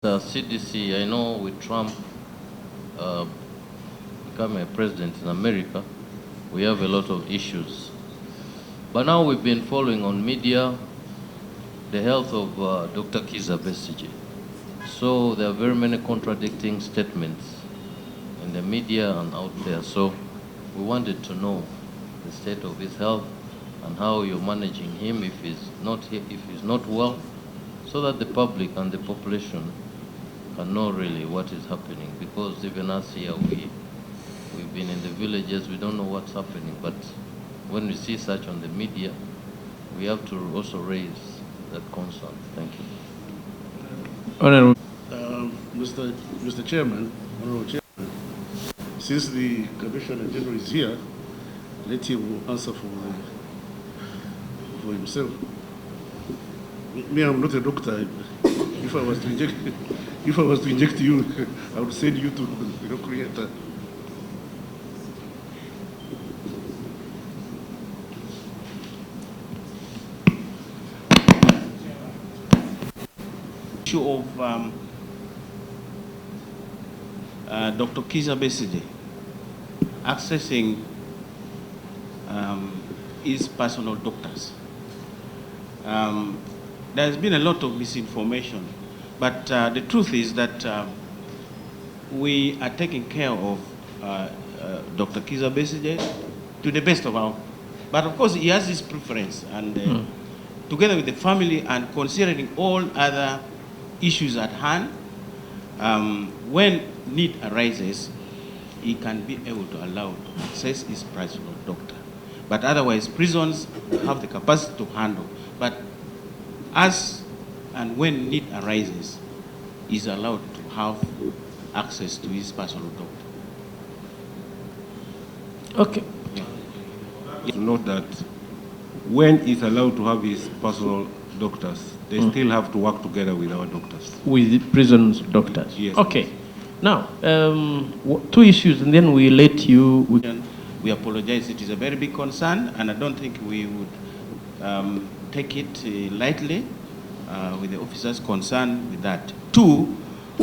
The CDC, I know with Trump becoming a president in America, we have a lot of issues. But now we've been following on media the health of Dr. Kizza Besigye. So there are very many contradicting statements in the media and out there. So we wanted to know the state of his health and how you're managing him if he's not well, so that the public and the population can know really what is happening. Because even us here, we've been in the villages, we don't know what's happening. But when we see such on the media, we have to also raise that concern. Thank you. Honorable. Mr. Chairman, Honorable Chairman, since the Commissioner General is here, let him answer for himself. Me, I'm not a doctor. If I was to inject you, I would send you to your creator. Issue of Dr. Kizza Besigye accessing his personal doctors. There's been a lot of misinformation, but the truth is that we are taking care of Dr. Kizza Besigye to the best of our, but of course he has his preference, and together with the family and considering all other issues at hand, when need arises, he can be able to allow to access his personal doctor. But otherwise, prisons have the capacity to handle. But as and when need arises, he's allowed to have access to his personal doctor. Okay. Yeah. Note that when he's allowed to have his personal doctors, they still have to work together with our doctors. With the prison's doctors? Yes. Okay. Now, two issues, and then we let you... We apologize. It is a very big concern, and I don't think we would take it lightly with the officers concerned with that. Two,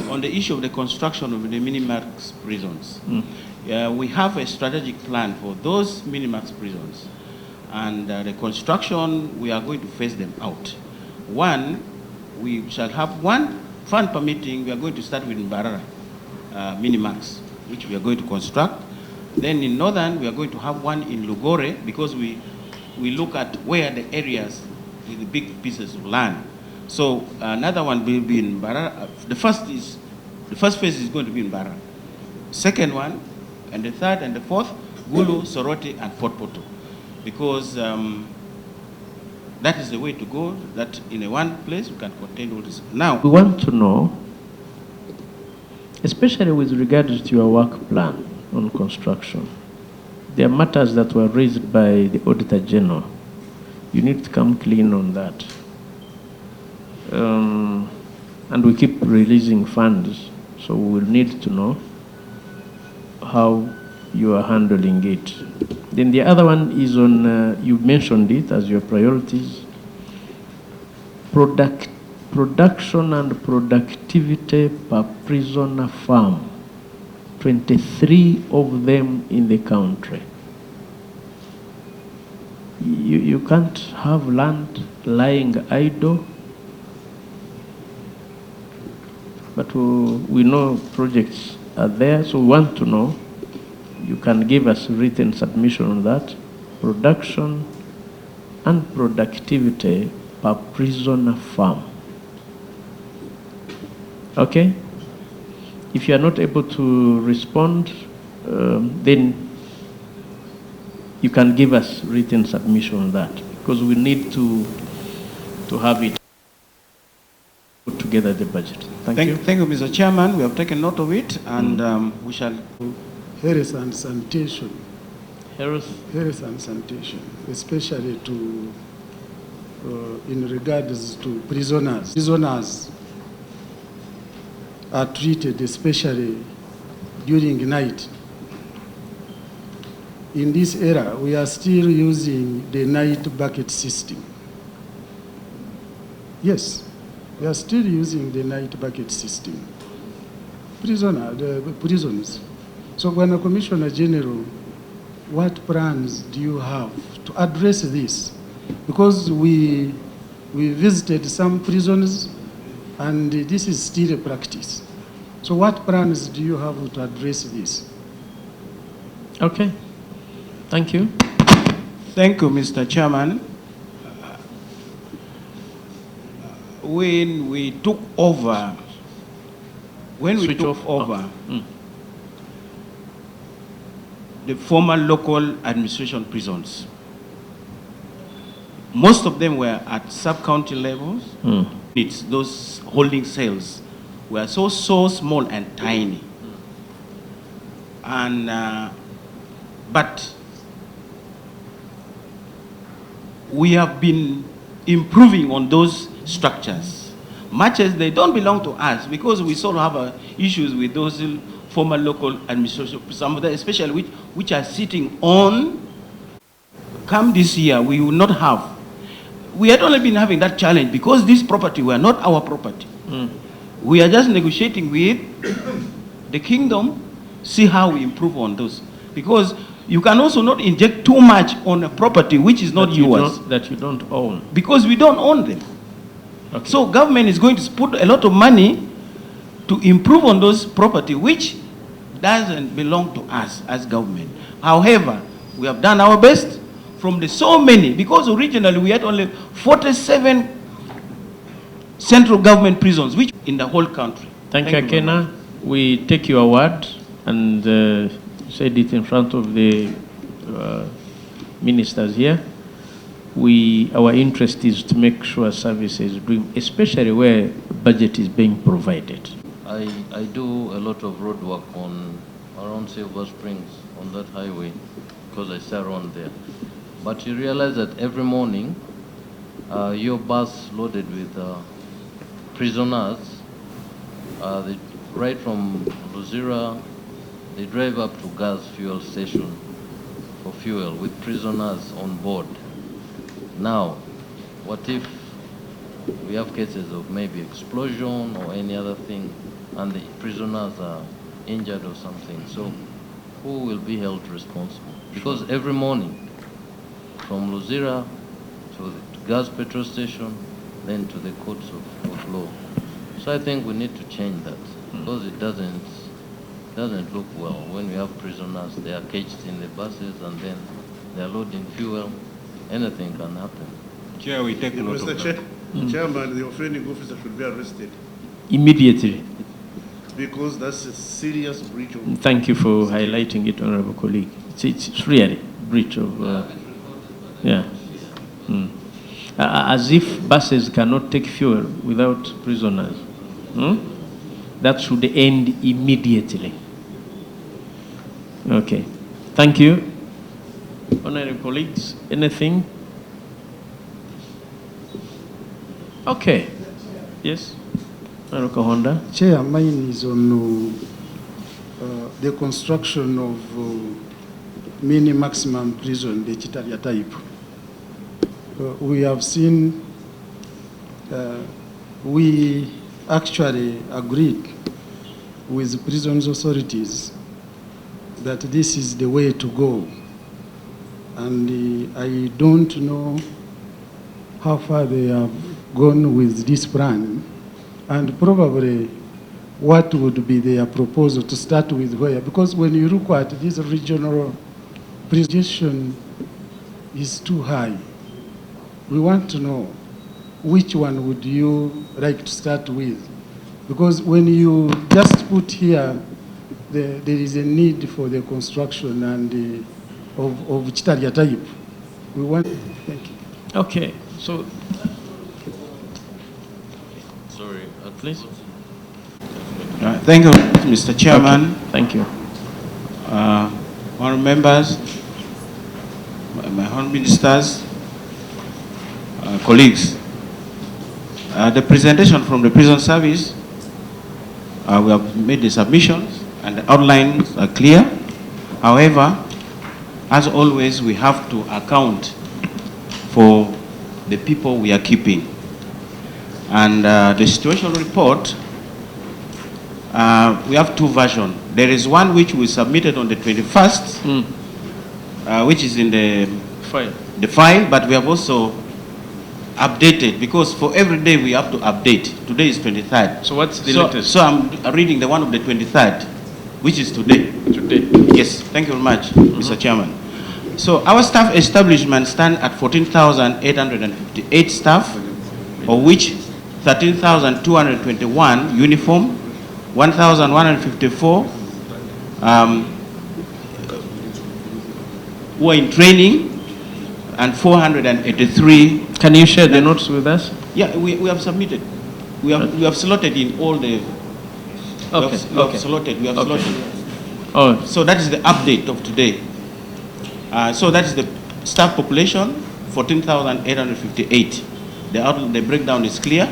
on the issue of the construction of the minimax prisons. We have a strategic plan for those minimax prisons, and the construction, we are going to phase them out. One, we shall have one fund permitting. We are going to start with Mbarara minimax, which we are going to construct. Then in Northern, we are going to have one in Lugore, because we look at where the areas with the big pieces of land. So another one will be in Mbarara. The first phase is going to be in Mbarara. Second one, and the third and the fourth, Gulu, Soroti, and Port Poto, because that is the way to go, that in a one place we can contain all this. Now, we want to know, especially with regards to your work plan on construction, there are matters that were raised by the Auditor General. You need to come clean on that. And we keep releasing funds, so we will need to know how you are handling it. Then the other one is on, you mentioned it as your priorities, production and productivity per prisoner farm. 23 of them in the country. You can't have land lying idle, but we know projects are there, so we want to know. You can give us written submission on that. Production and productivity per prisoner farm. Okay? If you are not able to respond, then you can give us written submission on that, because we need to have it put together the budget. Thank you. Thank you, Mr. Chairman. We have taken note of it, and we shall... Health and sanitation. Health and sanitation, especially to in regards to prisoners. Prisoners are treated especially during night. In this era, we are still using the night bucket system. Yes, We are still using the night bucket system. The prisons. So when a Commissioner General, what plans do you have to address this? Because we visited some prisons and this is still a practice. So what plans do you have to address this? Okay. Thank you. Thank you, Mr. Chairman. When we took over, the former local administration prisons, most of them were at sub-county levels. It's those holding cells were so small and tiny. And, but we have been improving on those structures, much as they don't belong to us, because we sort of have issues with those former local administration, some of them especially which are sitting on. Come this year, we will not have. We had only been having that challenge because this property were not our property. We are just negotiating with the kingdom, see how we improve on those. Because you can also not inject too much on a property which is not yours. That you don't own. Because we don't own them. Okay. So government is going to put a lot of money to improve on those property which doesn't belong to us as government. However, we have done our best from the so many, because originally we had only 47 central government prisons, which in the whole country. Thank you, Akena. We take your word and said it in front of the ministers here. Our interest is to make sure services doing, especially where budget is being provided. I do a lot of road work around Silver Springs on that highway because I stay around there. But you realize that every morning, your bus loaded with prisoners, they ride from Luzira, they drive up to gas fuel station for fuel with prisoners on board. Now, what if we have cases of maybe explosion or any other thing and the prisoners are injured or something? So who will be held responsible? Because every morning, from Luzira to the gas petrol station, then to the courts of law. So I think we need to change that because it doesn't look well when we have prisoners, they are caged in the buses and then they are loading fuel. Anything can happen. Chair, we take note of that. Chairman, the offending officer should be arrested. Immediately. Because that's a serious breach of... Thank you for highlighting it, Honorable colleague. It's really breach of... yeah. As if buses cannot take fuel without prisoners. That should end immediately. Okay. Thank you. Honorable colleagues, anything? Okay. Yes. Honorable Honda. Chair, mine is on the construction of mini maximum prison, the Chitaria type. We have seen, we actually agreed with prisons authorities that this is the way to go. And I don't know how far they have gone with this plan, and probably what would be their proposal to start with where, because when you look at this regional prison is too high. We want to know which one would you like to start with, because when you just put here, there is a need for the construction and of Chitaria type. We want, thank you. Okay, so. Sorry, please. Thank you, Mr. Chairman. Okay. Thank you. Honourable members, my honourable ministers, colleagues. The presentation from the prison service, we have made the submissions and the outlines are clear. However, as always, we have to account for the people we are keeping. And the situation report, we have two versions. There is one which we submitted on the 21st, which is in the file, but we have also updated, because for every day we have to update. Today is 23rd. So what's the latest? So I'm reading the one of the 23rd, which is today. Today. Yes, thank you very much, Mr. Chairman. So our staff establishment stand at 14,858 staff, of which 13,221 uniform, 1,154 were in training, and 483. Can you share the notes with us? Yeah, we have submitted. We have slotted in all the. Okay. We have slotted. Oh, So that is the update of today. So that is the staff population, 14,858. The breakdown is clear.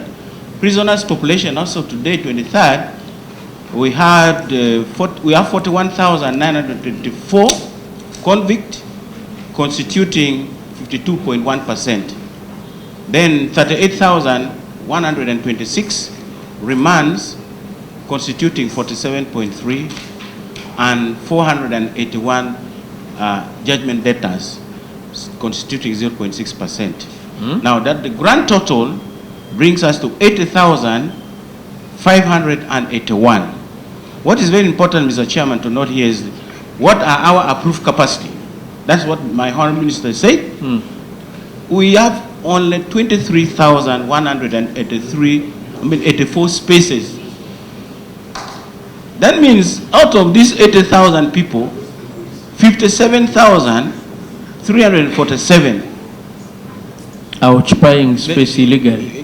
Prisoners population also today, 23rd, we have 41,924 convict, constituting 52.1%. Then 38,126 remands, constituting 47.3%, and 481 judgment debtors, constituting 0.6%. Now that the grand total brings us to 80,581. What is very important, Mr. Chairman, to note here is what are our approved capacity? That's what my Honourable Minister said. We have only 84 spaces. That means out of these 80,000 people, 57,347 are occupying space illegally.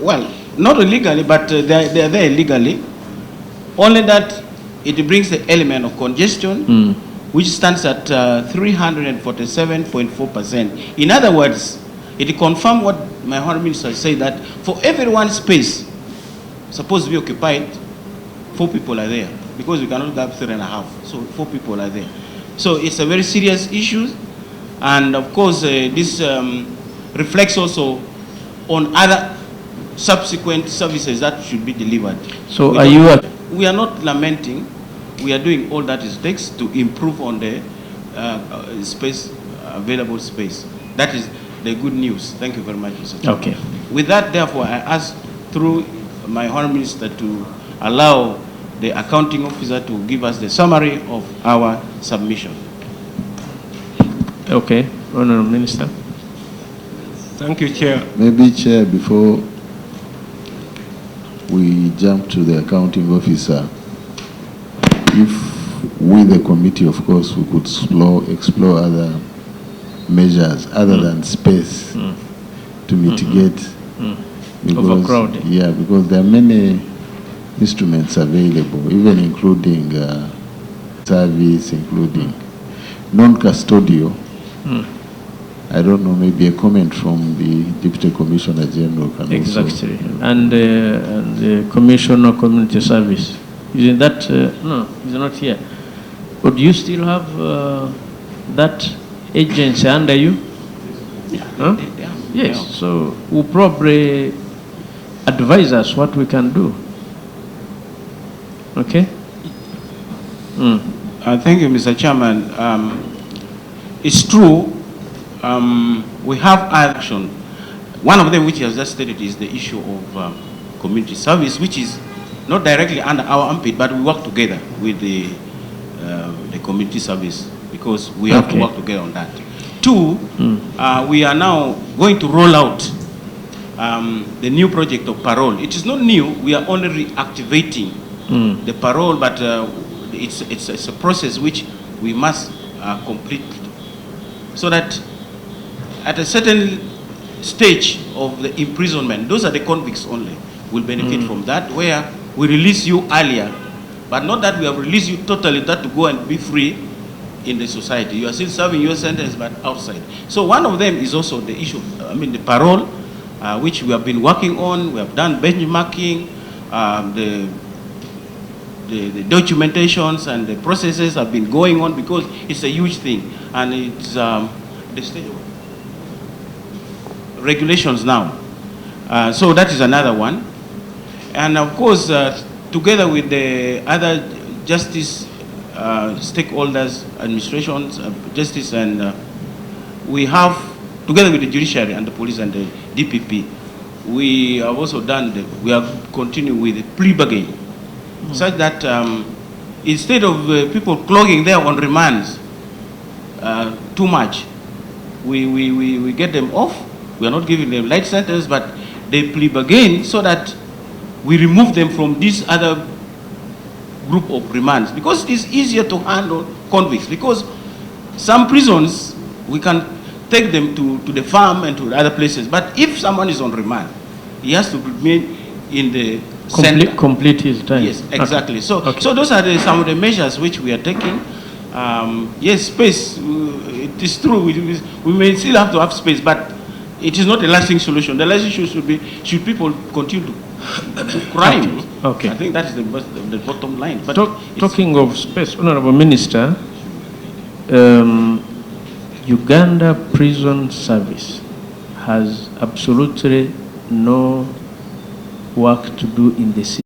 Well, not illegally, but they are there illegally. Only that it brings the element of congestion, which stands at 347.4%. In other words, it confirms what my Honourable Minister said, that for every one space supposed to be occupied, 4 people are there, because we cannot have 3.5. So 4 people are there. So it's a very serious issue, and of course this reflects also on other subsequent services that should be delivered. So We are not lamenting. We are doing all that it takes to improve on the space, available space. That is the good news. Thank you very much, Mr. Chairman. Okay. With that, therefore, I ask through my Honourable Minister to allow the accounting officer to give us the summary of our submission. Okay, Honourable Minister. Thank you, Chair. Maybe, Chair, before we jump to the accounting officer, if we, the committee, of course, we could explore other measures other than space to mitigate overcrowding. Yeah, because there are many instruments available, even including service, including non-custodial. I don't know, maybe a comment from the Deputy Commissioner General can Exactly. And the Commissioner of Community Service. Isn't that, no, he's not here. But do you still have that agency under you? Huh? Yes, so we'll probably advise us what we can do. Okay? Thank you, Mr. Chairman. It's true, we have action. One of them, which you have just stated, is the issue of community service, which is not directly under our armpit, but we work together with the community service, because we have to work together on that. 2, we are now going to roll out the new project of parole. It is not new, we are only reactivating the parole, but it's a process which we must complete, so that at a certain stage of the imprisonment, those are the convicts only, will benefit from that, where we release you earlier, but not that we have released you totally, that to go and be free in the society. You are still serving your sentence, but outside. So one of them is also the issue, the parole, which we have been working on. We have done benchmarking, the documentations and the processes have been going on, because it's a huge thing, and it's the state regulations now. So that is another one. And of course, together with the other justice stakeholders, administrations, justice, and we have, together with the judiciary and the police and the DPP, we have also we are continuing with the plea bargain, such that instead of people clogging there on remands too much, we get them off. We are not giving them light sentence, but they plea bargain so that we remove them from this other group of remands, because it is easier to handle convicts. Because some prisons, we can take them to the farm and to other places, but if someone is on remand, he has to remain in the center. Complete his time. Yes, exactly. Okay. So, so those are some of the measures which we are taking. Yes, space, it is true, we may still have to have space, but it is not a lasting solution. The lasting solution should be, should people continue to crime? Okay. I think that is the bottom line. But talking of space, Honorable Minister, Uganda Prison Service has absolutely no work to do in the city.